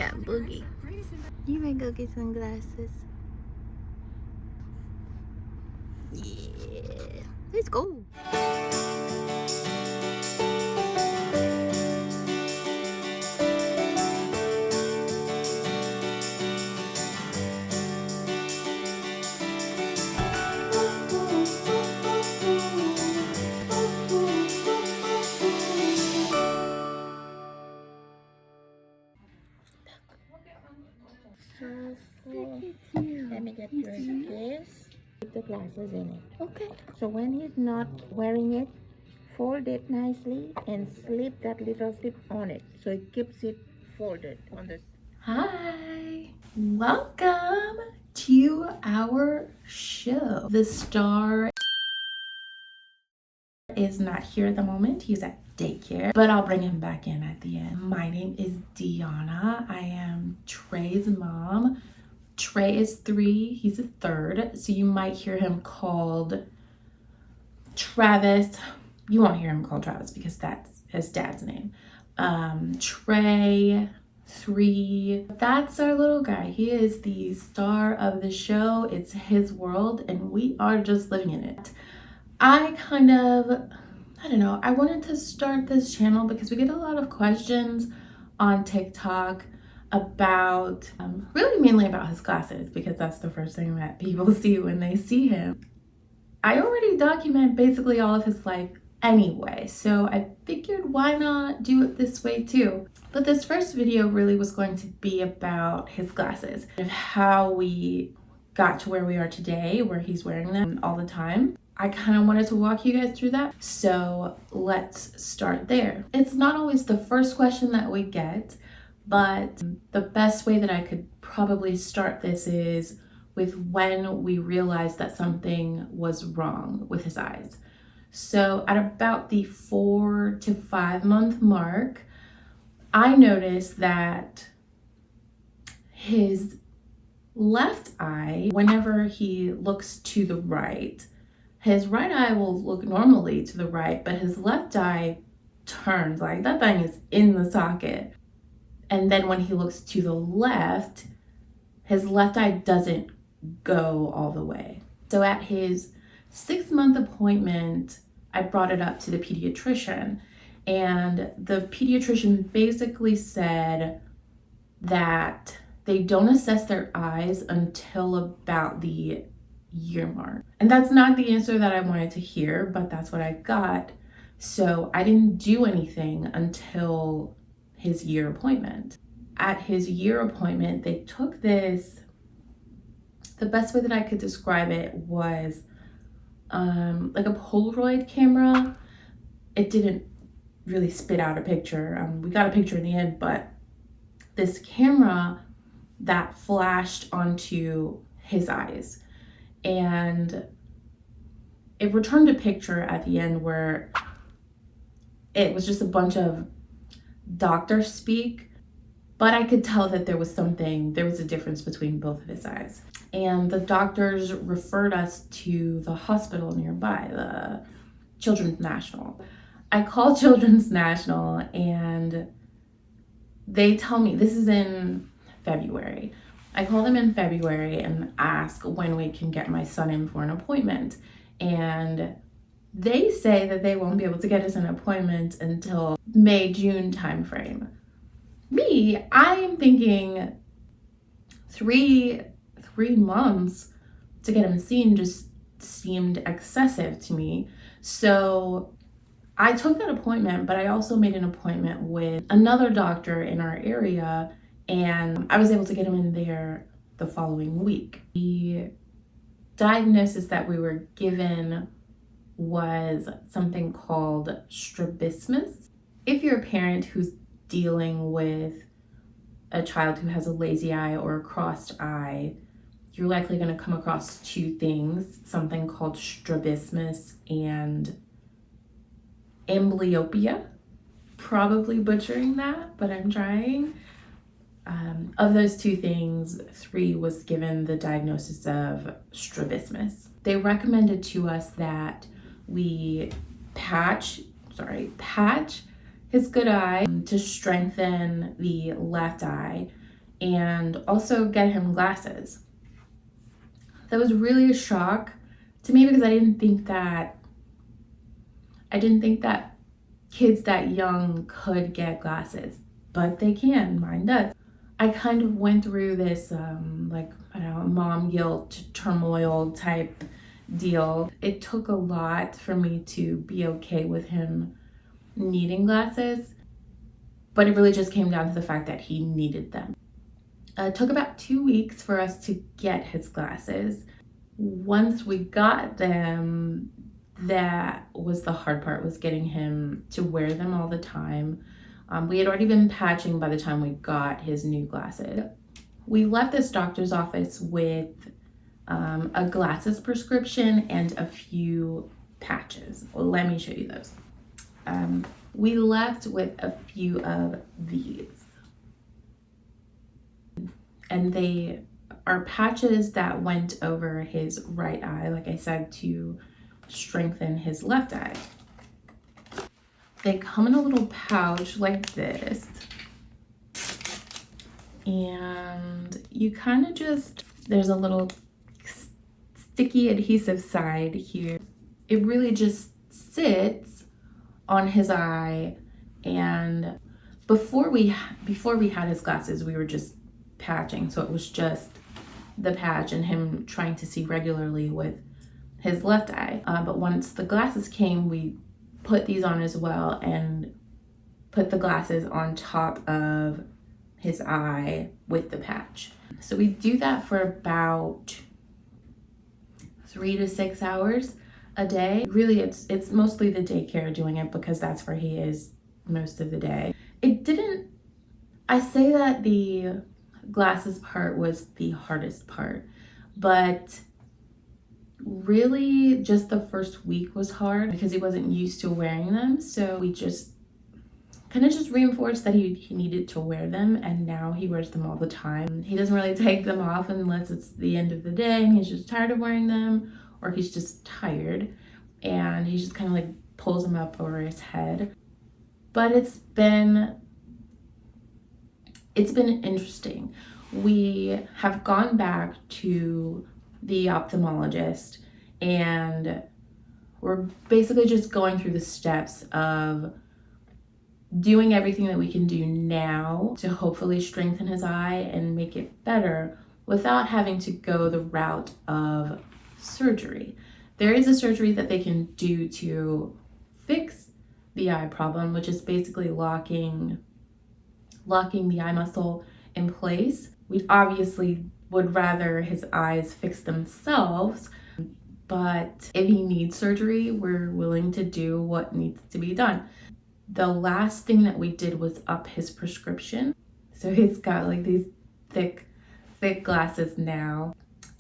got Boogie. You may go get some glasses. Yeah. Let's go. Let me get your this. Put the glasses in it. Okay. So when he's not wearing it, fold it nicely and slip that little slip on it. So it keeps it folded on this. Hi, welcome to our show. The star is not here at the moment. He's at daycare, but I'll bring him back in at the end. My name is Deanna. I am Trey's mom. Trey is 3, he's a 3rd, so you might hear him called Travis. You won't hear him called Travis because that's his dad's name. Trey 3, that's our little guy. He is the star of the show. It's his world and we are just living in it. I don't know, I wanted to start this channel because we get a lot of questions on TikTok about, really mainly about his glasses, because that's the first thing that people see when they see him. I already document basically all of his life anyway, so I figured why not do it this way too. But this first video really was going to be about his glasses and how we got to where we are today, where he's wearing them all the time. I kind of wanted to walk you guys through that, so let's start there. It's not always the first question that we get, but the best way that I could probably start this is with when we realized that something was wrong with his eyes. So at about the 4 to 5 month mark, I noticed that his left eye, whenever he looks to the right, his right eye will look normally to the right, but his left eye turns, like that thing is in the socket. And then when he looks to the left, his left eye doesn't go all the way. So at his 6-month appointment, I brought it up to the pediatrician, and the pediatrician basically said that they don't assess their eyes until about the year mark. And that's not the answer that I wanted to hear, but that's what I got. So I didn't do anything until his year appointment. At his year appointment, they took this, the best way that I could describe it was like a Polaroid camera. It didn't really spit out a picture. We got a picture in the end, but this camera that flashed onto his eyes, and it returned a picture at the end where it was just a bunch of doctor speak, but I could tell that there was a difference between both of his eyes. And the doctors referred us to the hospital nearby, the Children's National. I call Children's National and they tell me, this is in February. I call them in February and ask when we can get my son in for an appointment. And they say that they won't be able to get us an appointment until May, June timeframe. Me, I am thinking three months to get him seen just seemed excessive to me. So I took that appointment, but I also made an appointment with another doctor in our area, and I was able to get him in there the following week. The diagnosis that we were given was something called strabismus. If you're a parent who's dealing with a child who has a lazy eye or a crossed eye, you're likely going to come across 2 things, something called strabismus and amblyopia. Probably butchering that, but I'm trying. Of those 2 things, 3 was given the diagnosis of strabismus. They recommended to us that we patch his good eye to strengthen the left eye, and also get him glasses. That was really a shock to me because I didn't think that kids that young could get glasses, but they can. Mine does. I kind of went through this mom guilt turmoil type deal. It took a lot for me to be okay with him needing glasses, but it really just came down to the fact that he needed them. It took about 2 weeks for us to get his glasses. Once we got them, that was the hard part, was getting him to wear them all the time. We had already been patching by the time we got his new glasses. We left this doctor's office with a glasses prescription and a few patches. Well, let me show you those. We left with a few of these. And they are patches that went over his right eye, like I said, to strengthen his left eye. They come in a little pouch like this. And you kind of just, there's a little sticky adhesive side here. It really just sits on his eye. And before we had his glasses, we were just patching. So it was just the patch and him trying to see regularly with his left eye. But once the glasses came, we put these on as well and put the glasses on top of his eye with the patch. So we do that for about 3 to 6 hours a day. Really, it's mostly the daycare doing it because that's where he is most of the day. I say that the glasses part was the hardest part, but really just the first week was hard because he wasn't used to wearing them. So we just kind of just reinforced that he needed to wear them, and now he wears them all the time. He doesn't really take them off unless it's the end of the day and he's just tired of wearing them, or he's just tired and he just kind of like pulls them up over his head. But it's been interesting. We have gone back to the ophthalmologist and we're basically just going through the steps of doing everything that we can do now to hopefully strengthen his eye and make it better without having to go the route of surgery. There is a surgery that they can do to fix the eye problem, which is basically locking the eye muscle in place. We obviously would rather his eyes fix themselves, but if he needs surgery, we're willing to do what needs to be done. The last thing that we did was up his prescription. So he's got like these thick glasses now.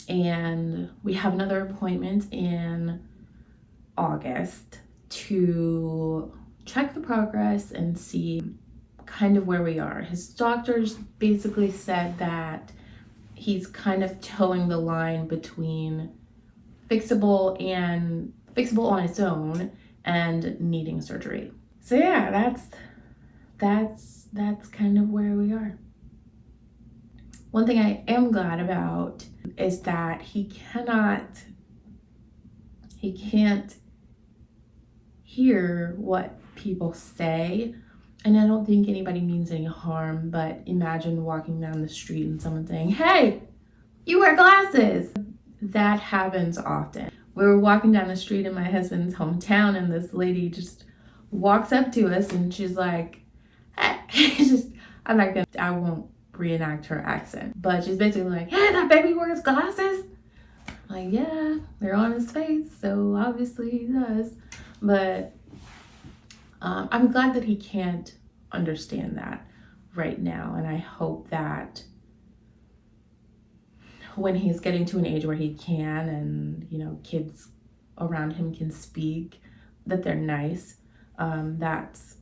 And we have another appointment in August to check the progress and see kind of where we are. His doctors basically said that he's kind of towing the line between fixable on its own and needing surgery. So yeah, that's kind of where we are. One thing I am glad about is that he can't hear what people say. And I don't think anybody means any harm, but imagine walking down the street and someone saying, "Hey, you wear glasses." That happens often. We were walking down the street in my husband's hometown and this lady just walks up to us and she's like, "Hey," I won't reenact her accent, but she's basically like, "Hey, that baby wears glasses." I'm like, yeah, they're on his face, so obviously he does. But I'm glad that he can't understand that right now, and I hope that when he's getting to an age where he can, and kids around him can speak, that they're nice. That's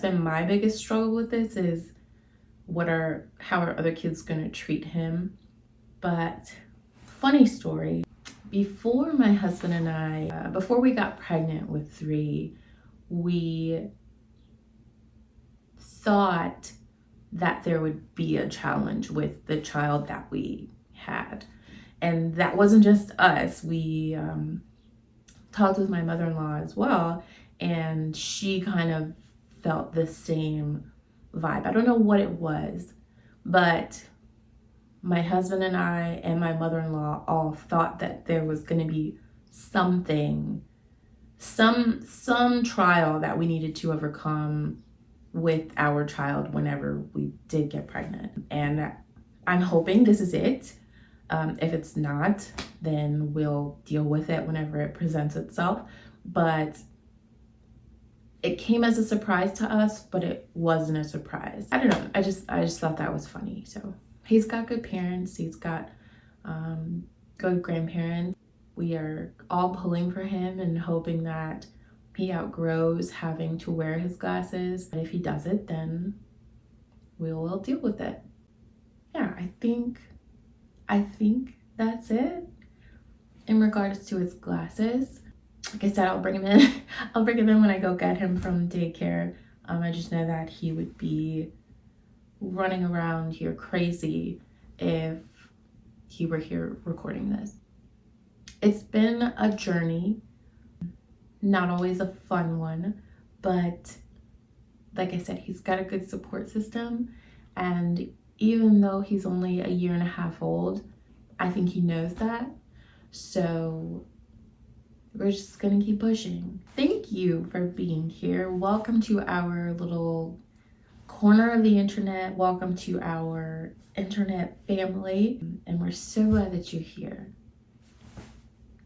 been my biggest struggle with this, is how are other kids gonna treat him. But funny story, before my husband and I, before we got pregnant with 3, we thought that there would be a challenge with the child that we had. And that wasn't just us. We talked with my mother-in-law as well, and she kind of felt the same vibe. I don't know what it was, but my husband and I and my mother-in-law all thought that there was going to be something, some trial that we needed to overcome with our child whenever we did get pregnant. And I'm hoping this is it. If it's not, then we'll deal with it whenever it presents itself. But it came as a surprise to us, but it wasn't a surprise. I don't know. I just thought that was funny. So he's got good parents. He's got good grandparents. We are all pulling for him and hoping that he outgrows having to wear his glasses. And if he does it, then we'll deal with it. Yeah, I think that's it in regards to his glasses. Like I said, I'll bring him in. I'll bring him in when I go get him from daycare. I just know that he would be running around here crazy if he were here recording this. It's been a journey, not always a fun one, but like I said, he's got a good support system, and even though he's only a 1.5 years old, I think he knows that. So we're just gonna keep pushing. Thank you for being here. Welcome to our little corner of the internet. Welcome to our internet family. And we're so glad that you're here.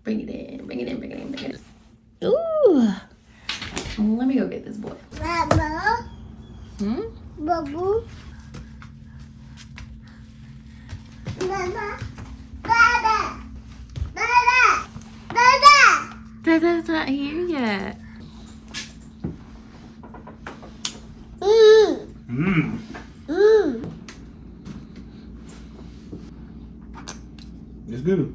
Bring it in, bring it in, bring it in, bring it in. Ooh. Let me go get this boy. Mama. Babu. Mama. Dada. Dada. Dada. Dada's not here yet. It's good.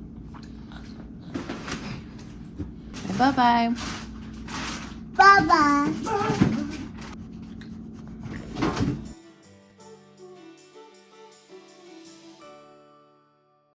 Bye-bye. Bye-bye.